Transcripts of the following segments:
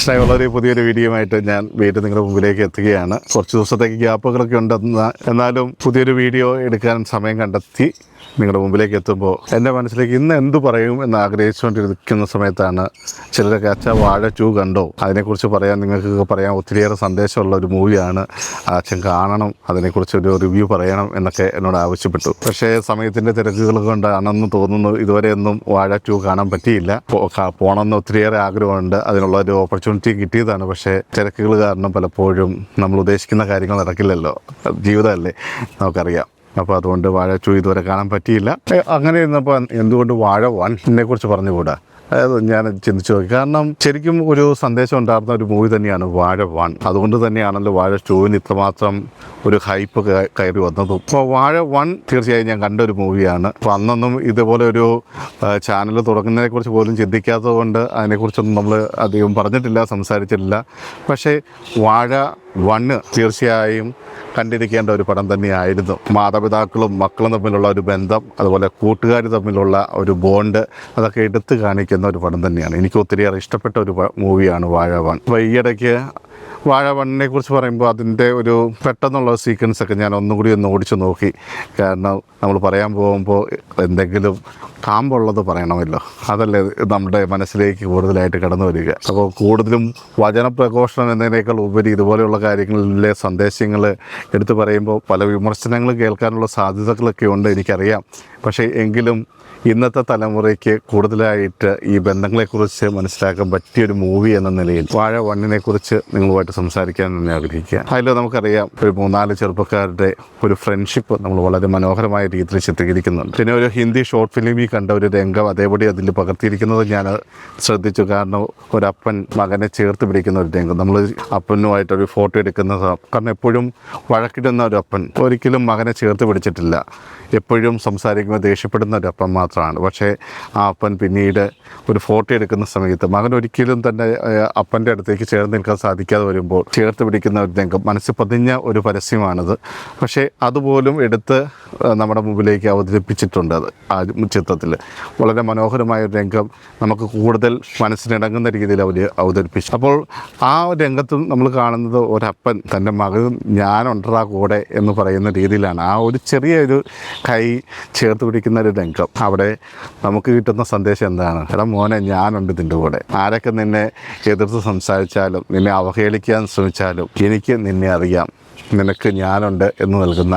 സ്നേഹമുള്ളൊരു പുതിയൊരു വീഡിയോയുമായിട്ട് ഞാൻ വീണ്ടും നിങ്ങളുടെ മുമ്പിലേക്ക് എത്തുകയാണ്. കുറച്ച് ദിവസത്തേക്ക് ഗ്യാപ്പുകളൊക്കെ എന്നാലും പുതിയൊരു വീഡിയോ എടുക്കാൻ സമയം കണ്ടെത്തി നിങ്ങളുടെ മുമ്പിലേക്ക് എത്തുമ്പോൾ എൻ്റെ മനസ്സിലേക്ക് ഇന്ന് എന്തു പറയും എന്ന് ആഗ്രഹിച്ചുകൊണ്ടിരിക്കുന്ന സമയത്താണ് ചിലരൊക്കെ വാഴ 2 കണ്ടോ, അതിനെക്കുറിച്ച് നിങ്ങൾക്ക് പറയാൻ ഒത്തിരിയേറെ സന്ദേശമുള്ള ഒരു മൂവിയാണ്, അച്ഛൻ കാണണം, അതിനെക്കുറിച്ചൊരു റിവ്യൂ പറയണം എന്നൊക്കെ എന്നോട് ആവശ്യപ്പെട്ടു. പക്ഷേ സമയത്തിൻ്റെ തിരക്കുകൾ കൊണ്ടാണെന്ന് തോന്നുന്നു ഇതുവരെയൊന്നും വാഴ 2 കാണാൻ പറ്റിയില്ല. പോകണമെന്ന് ഒത്തിരിയേറെ ആഗ്രഹമുണ്ട്, അതിനുള്ള ഒരു ഓപ്പർച്യൂണിറ്റി കിട്ടിയതാണ്. പക്ഷേ തിരക്കുകൾ കാരണം പലപ്പോഴും നമ്മൾ ഉദ്ദേശിക്കുന്ന കാര്യങ്ങൾ നടക്കില്ലല്ലോ, ജീവിതമല്ലേ, നമുക്കറിയാം. അപ്പോൾ അതുകൊണ്ട് വാഴ 2 ഇതുവരെ കാണാൻ പറ്റിയില്ല. അങ്ങനെ ഇരുന്നപ്പോൾ എന്തുകൊണ്ട് വാഴ 1 കുറിച്ച് പറഞ്ഞുകൂടാ, അതായത് ഞാൻ ചിന്തിച്ചു നോക്കി. കാരണം ശരിക്കും ഒരു സന്ദേശം ഉണ്ടായിരുന്ന ഒരു മൂവി തന്നെയാണ് വാഴ 1. അതുകൊണ്ട് തന്നെയാണല്ലോ വാഴ 2 ഇത്രമാത്രം ഒരു ഹൈപ്പ് കയറി വന്നതും. അപ്പോൾ വാഴ 1 തീർച്ചയായും ഞാൻ കണ്ട ഒരു മൂവിയാണ്. അപ്പോൾ അന്നൊന്നും ഇതുപോലെ ഒരു ചാനൽ തുടങ്ങുന്നതിനെക്കുറിച്ച് പോലും ചിന്തിക്കാത്തത് കൊണ്ട് അതിനെക്കുറിച്ചൊന്നും നമ്മൾ അധികം പറഞ്ഞിട്ടില്ല, സംസാരിച്ചിട്ടില്ല. പക്ഷേ വാഴ 1 തീർച്ചയായും കണ്ടിരിക്കേണ്ട ഒരു പടം തന്നെയായിരുന്നു. മാതാപിതാക്കളും മക്കളും തമ്മിലുള്ള ഒരു ബന്ധം, അതുപോലെ കൂട്ടുകാർ തമ്മിലുള്ള ഒരു ബോണ്ട്, അതൊക്കെ എടുത്തു കാണിക്കുന്ന ഒരു പടം തന്നെയാണ്. എനിക്ക് ഒത്തിരിയേറെ ഇഷ്ടപ്പെട്ട ഒരു മൂവിയാണ് വാഴ 1. അപ്പോൾ ഈയിടയ്ക്ക് വാഴ 1 കുറിച്ച് പറയുമ്പോൾ അതിൻ്റെ ഒരു പെട്ടെന്നുള്ള സീക്വൻസൊക്കെ ഞാൻ ഒന്നുകൂടി ഒന്ന് ഓടിച്ചു നോക്കി. കാരണം നമ്മൾ പറയാൻ പോകുമ്പോൾ എന്തെങ്കിലും കാമ്പുള്ളത് പറയണമല്ലോ, അതല്ലേ നമ്മുടെ മനസ്സിലേക്ക് കൂടുതലായിട്ട് കടന്നു വരിക. അപ്പോൾ കൂടുതലും വചനപ്രഘോഷണം എന്നതിനേക്കാൾ ഉപരി ഇതുപോലെയുള്ള കാര്യങ്ങളിലെ സന്ദേശങ്ങൾ എടുത്തു പറയുമ്പോൾ പല വിമർശനങ്ങളും കേൾക്കാനുള്ള സാധ്യതകളൊക്കെ ഉണ്ട്, എനിക്കറിയാം. പക്ഷേ എങ്കിലും ഇന്നത്തെ തലമുറയ്ക്ക് കൂടുതലായിട്ട് ഈ ബന്ധങ്ങളെക്കുറിച്ച് മനസ്സിലാക്കാൻ പറ്റിയൊരു മൂവി എന്ന നിലയിൽ വാഴ 1 കുറിച്ച് നിങ്ങളുമായിട്ട് സംസാരിക്കാൻ തന്നെ ആഗ്രഹിക്കുക. അതിൽ നമുക്കറിയാം, ഒരു 3-4 ചെറുപ്പക്കാരുടെ ഒരു ഫ്രണ്ട്ഷിപ്പ് നമ്മൾ വളരെ മനോഹരമായ രീതിയിൽ ചിത്രീകരിക്കുന്നുണ്ട്. പിന്നെ ഒരു ഹിന്ദി ഷോർട്ട് ഫിലിമിൽ കണ്ട ഒരു രംഗം അതേപടി അതിൽ പകർത്തിയിരിക്കുന്നത് ഞാൻ ശ്രദ്ധിച്ചു. കാരണം ഒരപ്പൻ മകനെ ചേർത്ത് പിടിക്കുന്ന ഒരു രംഗം, നമ്മൾ അപ്പനുമായിട്ടൊരു ഫോട്ടോ എടുക്കുന്നത്. കാരണം എപ്പോഴും വഴക്കിടുന്ന ഒരു അപ്പൻ ഒരിക്കലും മകനെ ചേർത്ത് പിടിച്ചിട്ടില്ല. എപ്പോഴും സംസാരിക്കുമ്പോൾ ദേഷ്യപ്പെടുന്ന ഒരു അപ്പൻ മാത്രമാണ്. പക്ഷേ ആ അപ്പൻ പിന്നീട് ഒരു ഫോട്ടോ എടുക്കുന്ന സമയത്ത് മകൻ ഒരിക്കലും തന്നെ അപ്പൻ്റെ അടുത്തേക്ക് ചേർന്ന് നിൽക്കാൻ സാധിക്കാതെ വരുമ്പോൾ ചേർത്ത് പിടിക്കുന്ന ഒരു രംഗം മനസ്സിൽ പതിഞ്ഞ ഒരു പരസ്യമാണത്. പക്ഷേ അതുപോലും എടുത്ത് നമ്മുടെ മുമ്പിലേക്ക് അവതരിപ്പിച്ചിട്ടുണ്ട്. അത് ആ ചിത്രത്തിൽ വളരെ മനോഹരമായ ഒരു രംഗം നമുക്ക് കൂടുതൽ മനസ്സിനിണങ്ങുന്ന രീതിയിൽ അവർ അവതരിപ്പിച്ചു. അപ്പോൾ ആ രംഗത്തും നമ്മൾ കാണുന്നത് ഒരപ്പൻ തൻ്റെ മകൻ ഞാനുണ്ടറാ കൂടെ എന്ന് പറയുന്ന രീതിയിലാണ്. ആ ഒരു ചെറിയൊരു കൈ ചേർത്ത് പിടിക്കുന്ന ഒരു രംഗം, അവിടെ നമുക്ക് കിട്ടുന്ന സന്ദേശം എന്താണ്? എടാ മോനെ, ഞാനുണ്ട് ഇതിൻ്റെ കൂടെ. ആരൊക്കെ നിന്നെ എതിർത്ത് സംസാരിച്ചാലും നിന്നെ അവഹേളിക്കാൻ ശ്രമിച്ചാലും എനിക്ക് നിന്നെ അറിയാം, നിനക്ക് ഞാനുണ്ട് എന്ന് നൽകുന്ന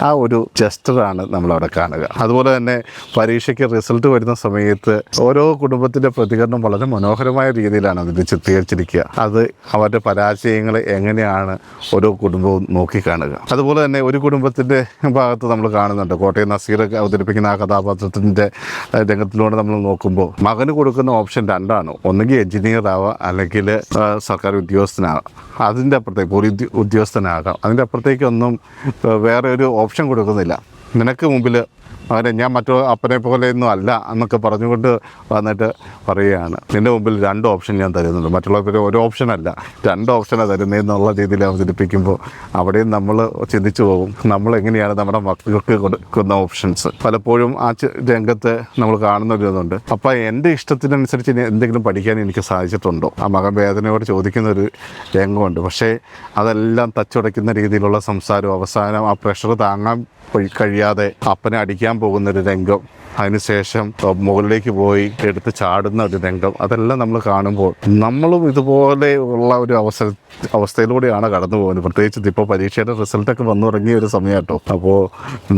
ആ ഒരു ജസ്റ്ററാണ് നമ്മളവിടെ കാണുക. അതുപോലെ തന്നെ പരീക്ഷയ്ക്ക് റിസൾട്ട് വരുന്ന സമയത്ത് ഓരോ കുടുംബത്തിൻ്റെ പ്രതികരണം വളരെ മനോഹരമായ രീതിയിലാണ് അതിൽ ചിത്രീകരിച്ചിരിക്കുക. അത് അവരുടെ പരാജയങ്ങളെ എങ്ങനെയാണ് ഓരോ കുടുംബവും നോക്കിക്കാണുക. അതുപോലെ തന്നെ ഒരു കുടുംബത്തിൻ്റെ ഭാഗത്ത് നമ്മൾ കാണുന്നുണ്ട്, കോട്ടയം നസീർ അവതരിപ്പിക്കുന്ന ആ കഥാപാത്രത്തിൻ്റെ രംഗത്തിലൂടെ നമ്മൾ നോക്കുമ്പോൾ മകന് കൊടുക്കുന്ന ഓപ്ഷൻ 2 ഒന്നുകിൽ എഞ്ചിനീയർ ആവാം, അല്ലെങ്കിൽ സർക്കാർ ഉദ്യോഗസ്ഥനാകാം, അതിൻ്റെ അപ്പുറത്തേക്ക് പോലീസ് ഉദ്യോഗസ്ഥനാകാം. അതിൻ്റെ അപ്പുറത്തേക്കൊന്നും വേറെ ഒരു ഓപ്ഷൻ കൊടുക്കുന്നില്ല. നിനക്ക് മുമ്പിൽ അവരെ ഞാൻ മറ്റോ അപ്പനെ പോലെയൊന്നും അല്ല എന്നൊക്കെ പറഞ്ഞുകൊണ്ട് വന്നിട്ട് പറയുകയാണ്, നിൻ്റെ മുമ്പിൽ 2 ഓപ്ഷൻ ഞാൻ തരുന്നുണ്ട്, മറ്റുള്ളവർ ഒരു ഓപ്ഷനല്ല 2 ഓപ്ഷനാണ് തരുന്നതെന്നുള്ള രീതിയിൽ അവതരിപ്പിക്കുമ്പോൾ അവിടെയും നമ്മൾ ചിന്തിച്ചു പോകും, നമ്മളെങ്ങനെയാണ് നമ്മുടെ മക്കൾക്ക് കൊടുക്കുന്ന ഓപ്ഷൻസ്. പലപ്പോഴും ആ രംഗത്ത് നമ്മൾ കാണുന്ന ഒരു ഇതുണ്ട്, അപ്പം എൻ്റെ ഇഷ്ടത്തിനനുസരിച്ച് എന്തെങ്കിലും പഠിക്കാൻ എനിക്ക് സാധിച്ചിട്ടുണ്ടോ? ആ മകൻ വേദനയോട് ചോദിക്കുന്നൊരു രംഗമുണ്ട്. പക്ഷേ അതെല്ലാം തച്ചുടയ്ക്കുന്ന രീതിയിലുള്ള സംസാരം, അവസാനം ആ പ്രഷർ താങ്ങാൻ കഴിയാതെ അപ്പനെ അടിക്കാൻ പോകുന്നൊരു രംഗം, അതിനുശേഷം മുകളിലേക്ക് പോയി എടുത്ത് ചാടുന്ന ഒരു രംഗം, അതെല്ലാം നമ്മൾ കാണുമ്പോൾ നമ്മളും ഇതുപോലെ ഉള്ള ഒരു അവസ്ഥയിലൂടെയാണ് കടന്നു പോകുന്നത്. പ്രത്യേകിച്ച് ഇപ്പോൾ പരീക്ഷയുടെ റിസൾട്ടൊക്കെ വന്നു തുടങ്ങിയ ഒരു സമയം കേട്ടോ. അപ്പോൾ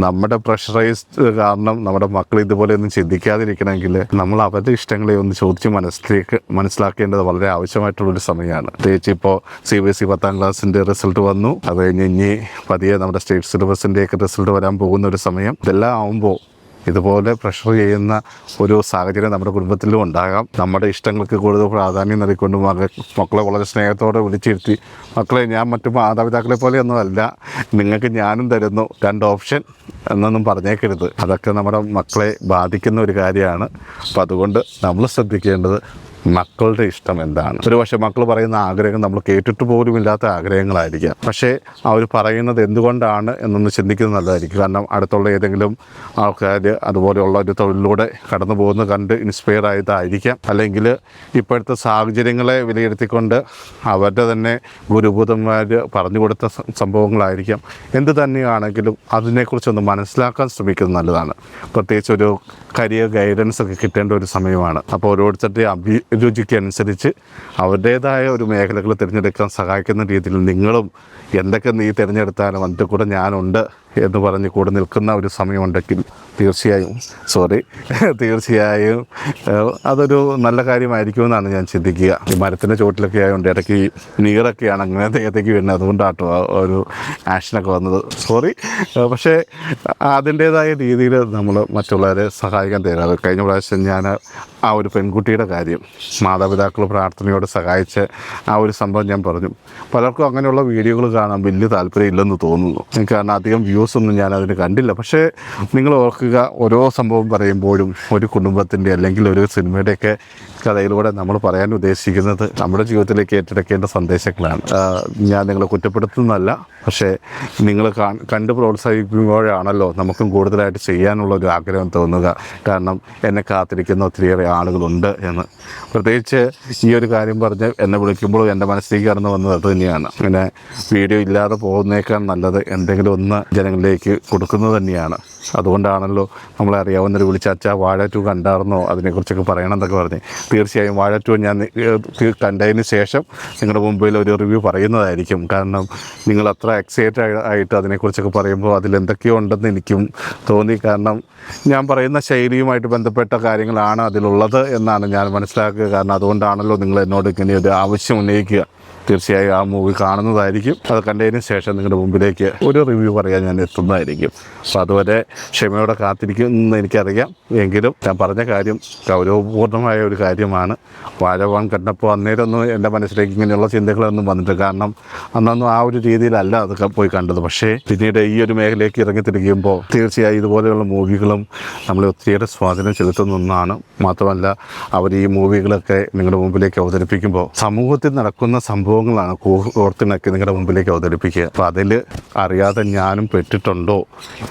നമ്മുടെ പ്രഷറൈസ്ഡ് കാരണം നമ്മുടെ മക്കൾ ഇതുപോലെയൊന്നും ചിന്തിക്കാതിരിക്കണമെങ്കിൽ നമ്മൾ അവരുടെ ഇഷ്ടങ്ങളെ ഒന്ന് ചോദിച്ച് മനസ്സിലാക്കേണ്ടത് വളരെ ആവശ്യമായിട്ടുള്ളൊരു സമയമാണ്. പ്രത്യേകിച്ച് ഇപ്പോൾ CBSE 10ാം ക്ലാസ്സിൻ്റെ റിസൾട്ട് വന്നു, അത് കഴിഞ്ഞ് ഇനി പതിയെ നമ്മുടെ സ്റ്റേറ്റ് സിലബസിൻ്റെയൊക്കെ റിസൾട്ട് വരാൻ പോകുന്ന ഒരു സമയം. ഇതെല്ലാം ആകുമ്പോൾ ഇതുപോലെ പ്രഷർ ചെയ്യുന്ന ഒരു സാഹചര്യം നമ്മുടെ കുടുംബത്തിലും ഉണ്ടാകാം. നമ്മുടെ ഇഷ്ടങ്ങൾക്ക് കൂടുതൽ പ്രാധാന്യം നൽകിക്കൊണ്ട് മക്കളെ വളരെ സ്നേഹത്തോടെ വിളിച്ചിരുത്തി, മക്കളെ ഞാൻ മറ്റു മാതാപിതാക്കളെ പോലെയൊന്നും അല്ല, നിങ്ങൾക്ക് ഞാനും തരുന്നു 2 ഓപ്ഷൻ എന്നൊന്നും പറഞ്ഞേക്കരുത്. അതൊക്കെ നമ്മുടെ മക്കളെ ബാധിക്കുന്ന ഒരു കാര്യമാണ്. അപ്പം അതുകൊണ്ട് നമ്മൾ ശ്രദ്ധിക്കേണ്ടത് മക്കളുടെ ഇഷ്ടം എന്താണ്. ഒരു പക്ഷേ മക്കൾ പറയുന്ന ആഗ്രഹങ്ങൾ നമ്മൾ കേട്ടിട്ട് പോലും ഇല്ലാത്ത ആഗ്രഹങ്ങളായിരിക്കാം. പക്ഷേ അവർ പറയുന്നത് എന്തുകൊണ്ടാണ് എന്നൊന്ന് ചിന്തിക്കുന്നത് നല്ലതായിരിക്കും. കാരണം അടുത്തുള്ള ഏതെങ്കിലും ആൾക്കാർ അതുപോലെയുള്ള ഒരു തൊഴിലിലൂടെ കടന്നു പോകുന്നത് കണ്ട് ഇൻസ്പയർ ആയതായിരിക്കാം. അല്ലെങ്കിൽ ഇപ്പോഴത്തെ സാഹചര്യങ്ങളെ വിലയിരുത്തിക്കൊണ്ട് അവരുടെ തന്നെ ഗുരുഭൂതന്മാർ പറഞ്ഞു കൊടുത്ത സംഭവങ്ങളായിരിക്കാം. എന്ത് തന്നെയാണെങ്കിലും അതിനെക്കുറിച്ചൊന്ന് മനസ്സിലാക്കാൻ ശ്രമിക്കുന്നത് നല്ലതാണ്. പ്രത്യേകിച്ച് ഒരു കരിയർ ഗൈഡൻസ് ഒക്കെ കിട്ടേണ്ട ഒരു സമയമാണ്. അപ്പോൾ ഓരോരുത്തരുടെ അഭിരുചിക്ക് അനുസരിച്ച് അവരുടേതായ ഒരു മേഖലകൾ തിരഞ്ഞെടുക്കാൻ സഹായിക്കുന്ന രീതിയിൽ നിങ്ങളും എന്തൊക്കെ നീ തിരഞ്ഞെടുത്താലും അതിൻ്റെ കൂടെ ഞാനുണ്ട് എന്ന് പറഞ്ഞ് കൂടെ നിൽക്കുന്ന ഒരു സമയമുണ്ടെങ്കിൽ തീർച്ചയായും അതൊരു നല്ല കാര്യമായിരിക്കുമെന്നാണ് ഞാൻ ചിന്തിക്കുക. ഈ മരത്തിൻ്റെ ചുവട്ടിലൊക്കെ ആയതുകൊണ്ട് ഇടയ്ക്ക് നീറൊക്കെയാണ് അങ്ങനെ ദേഹത്തേക്ക് വരുന്നത്. അതുകൊണ്ടാട്ടോ ഒരു ആക്ഷനൊക്കെ വന്നത്. പക്ഷേ അതിൻ്റേതായ രീതിയിൽ നമ്മൾ മറ്റുള്ളവരെ സഹായിക്കാൻ തയ്യാറാണ്. കഴിഞ്ഞ പ്രാവശ്യം ഞാൻ ആ ഒരു പെൺകുട്ടിയുടെ കാര്യം മാതാപിതാക്കൾ പ്രാർത്ഥനയോട് സഹായിച്ച് ആ ഒരു സംഭവം ഞാൻ പറഞ്ഞു. പലർക്കും അങ്ങനെയുള്ള വീഡിയോകൾ കാണാൻ വലിയ താല്പര്യമില്ലെന്ന് തോന്നുന്നു. കാരണം അധികം വ്യൂസൊന്നും ഞാൻ അതിന് കണ്ടില്ല. പക്ഷേ നിങ്ങൾ ഓർക്കുക, ഓരോ സംഭവം പറയുമ്പോഴും ഒരു കുടുംബത്തിൻ്റെ അല്ലെങ്കിൽ ഒരു സിനിമയുടെയൊക്കെ കഥയിലൂടെ നമ്മൾ പറയാൻ ഉദ്ദേശിക്കുന്നത് നമ്മുടെ ജീവിതത്തിലേക്ക് ഏറ്റെടുക്കേണ്ട സന്ദേശങ്ങളാണ്. ഞാൻ നിങ്ങളെ കുറ്റപ്പെടുത്തുന്നതല്ല, പക്ഷേ നിങ്ങൾ കണ്ട് പ്രോത്സാഹിപ്പിക്കുമ്പോഴാണല്ലോ നമുക്കും കൂടുതലായിട്ട് ചെയ്യാനുള്ള ഒരു ആഗ്രഹം തോന്നുക. കാരണം എന്നെ കാത്തിരിക്കുന്ന ഒത്തിരിയേറെ ആളുകളുണ്ട് എന്ന്. പ്രത്യേകിച്ച് ഈ ഒരു കാര്യം പറഞ്ഞ് എന്നെ വിളിക്കുമ്പോൾ എൻ്റെ മനസ്സിലേക്ക് കടന്നു വന്നത് അത് തന്നെയാണ്. ഇങ്ങനെ വീഡിയോ ഇല്ലാതെ പോകുന്നേക്കാൾ നല്ലത് എന്തെങ്കിലും ഒന്ന് ജനങ്ങളിലേക്ക് കൊടുക്കുന്നത് തന്നെയാണ്. അതുകൊണ്ടാണല്ലോ നമ്മളെ അറിയാവുന്നൊരു വിളിച്ച അച്ഛാ വാഴ 2 കണ്ടായിരുന്നോ, അതിനെക്കുറിച്ചൊക്കെ പറയണം എന്നൊക്കെ പറഞ്ഞ്. തീർച്ചയായും വാഴ 2 ഞാൻ കണ്ടതിന് ശേഷം നിങ്ങളുടെ മുമ്പിൽ ഒരു റിവ്യൂ പറയുന്നതായിരിക്കും. കാരണം നിങ്ങൾ അത്ര എക്സൈറ്റഡ് ആയിട്ട് അതിനെക്കുറിച്ചൊക്കെ പറയുമ്പോൾ അതിലെന്തൊക്കെയോ ഉണ്ടെന്ന് എനിക്കും തോന്നി. കാരണം ഞാൻ പറയുന്ന ശൈലിയുമായിട്ട് ബന്ധപ്പെട്ട കാര്യങ്ങളാണ് അതിലുള്ളത് എന്നാണ് ഞാൻ മനസ്സിലാക്കുക. കാരണം അതുകൊണ്ടാണല്ലോ നിങ്ങൾ എന്നോട് ഇങ്ങനെ ഒരു ആവശ്യം ഉന്നയിക്കുക. തീർച്ചയായും ആ മൂവി കാണുന്നതായിരിക്കും. അത് കണ്ടതിന് ശേഷം നിങ്ങളുടെ മുമ്പിലേക്ക് ഒരു റിവ്യൂ പറയാൻ ഞാൻ എത്തുന്നതായിരിക്കും. അപ്പോൾ അതുവരെ ക്ഷമയോടെ കാത്തിരിക്കുമെന്ന് എനിക്കറിയാം. എങ്കിലും ഞാൻ പറഞ്ഞ കാര്യം ഗൗരവപൂർണ്ണമായ ഒരു കാര്യമാണ്. വാഴ 1 കണ്ടപ്പോൾ അന്നേരമൊന്നും എൻ്റെ മനസ്സിലേക്ക് ഇങ്ങനെയുള്ള ചിന്തകളൊന്നും വന്നിട്ട്, കാരണം അന്നൊന്നും ആ ഒരു രീതിയിലല്ല അത് പോയി കണ്ടത്. പക്ഷേ പിന്നീട് ഈ ഒരു മേഖലയിലേക്ക് ഇറങ്ങിത്തിരിക്കുമ്പോൾ തീർച്ചയായും ഇതുപോലെയുള്ള മൂവികളും നമ്മളെ ഒത്തിരിയേറെ സ്വാധീനം ചെലുത്തുന്ന ഒന്നാണ്. മാത്രമല്ല അവർ ഈ മൂവികളൊക്കെ നിങ്ങളുടെ മുമ്പിലേക്ക് അവതരിപ്പിക്കുമ്പോൾ സമൂഹത്തിൽ നടക്കുന്ന സംഭവങ്ങളാണ് ഓർത്തിണക്കി നിങ്ങളുടെ മുമ്പിലേക്ക് അവതരിപ്പിക്കുക. അപ്പോൾ അതിൽ അറിയാതെ ഞാനും പെട്ടിട്ടുണ്ടോ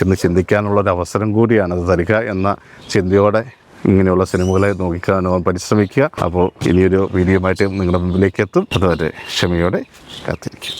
എന്ന് ചിന്തിക്കാനുള്ളൊരു അവസരം കൂടിയാണ് അത് തരിക എന്ന ചിന്തയോടെ ഇങ്ങനെയുള്ള സിനിമകളെ നോക്കിക്കാണുവാൻ പരിശ്രമിക്കുക. അപ്പോൾ ഇനിയൊരു വീഡിയോയുമായിട്ട് നിങ്ങളുടെ മുമ്പിലേക്ക് എത്തും. അതുവരെ ക്ഷമയോടെ കാത്തിരിക്കും.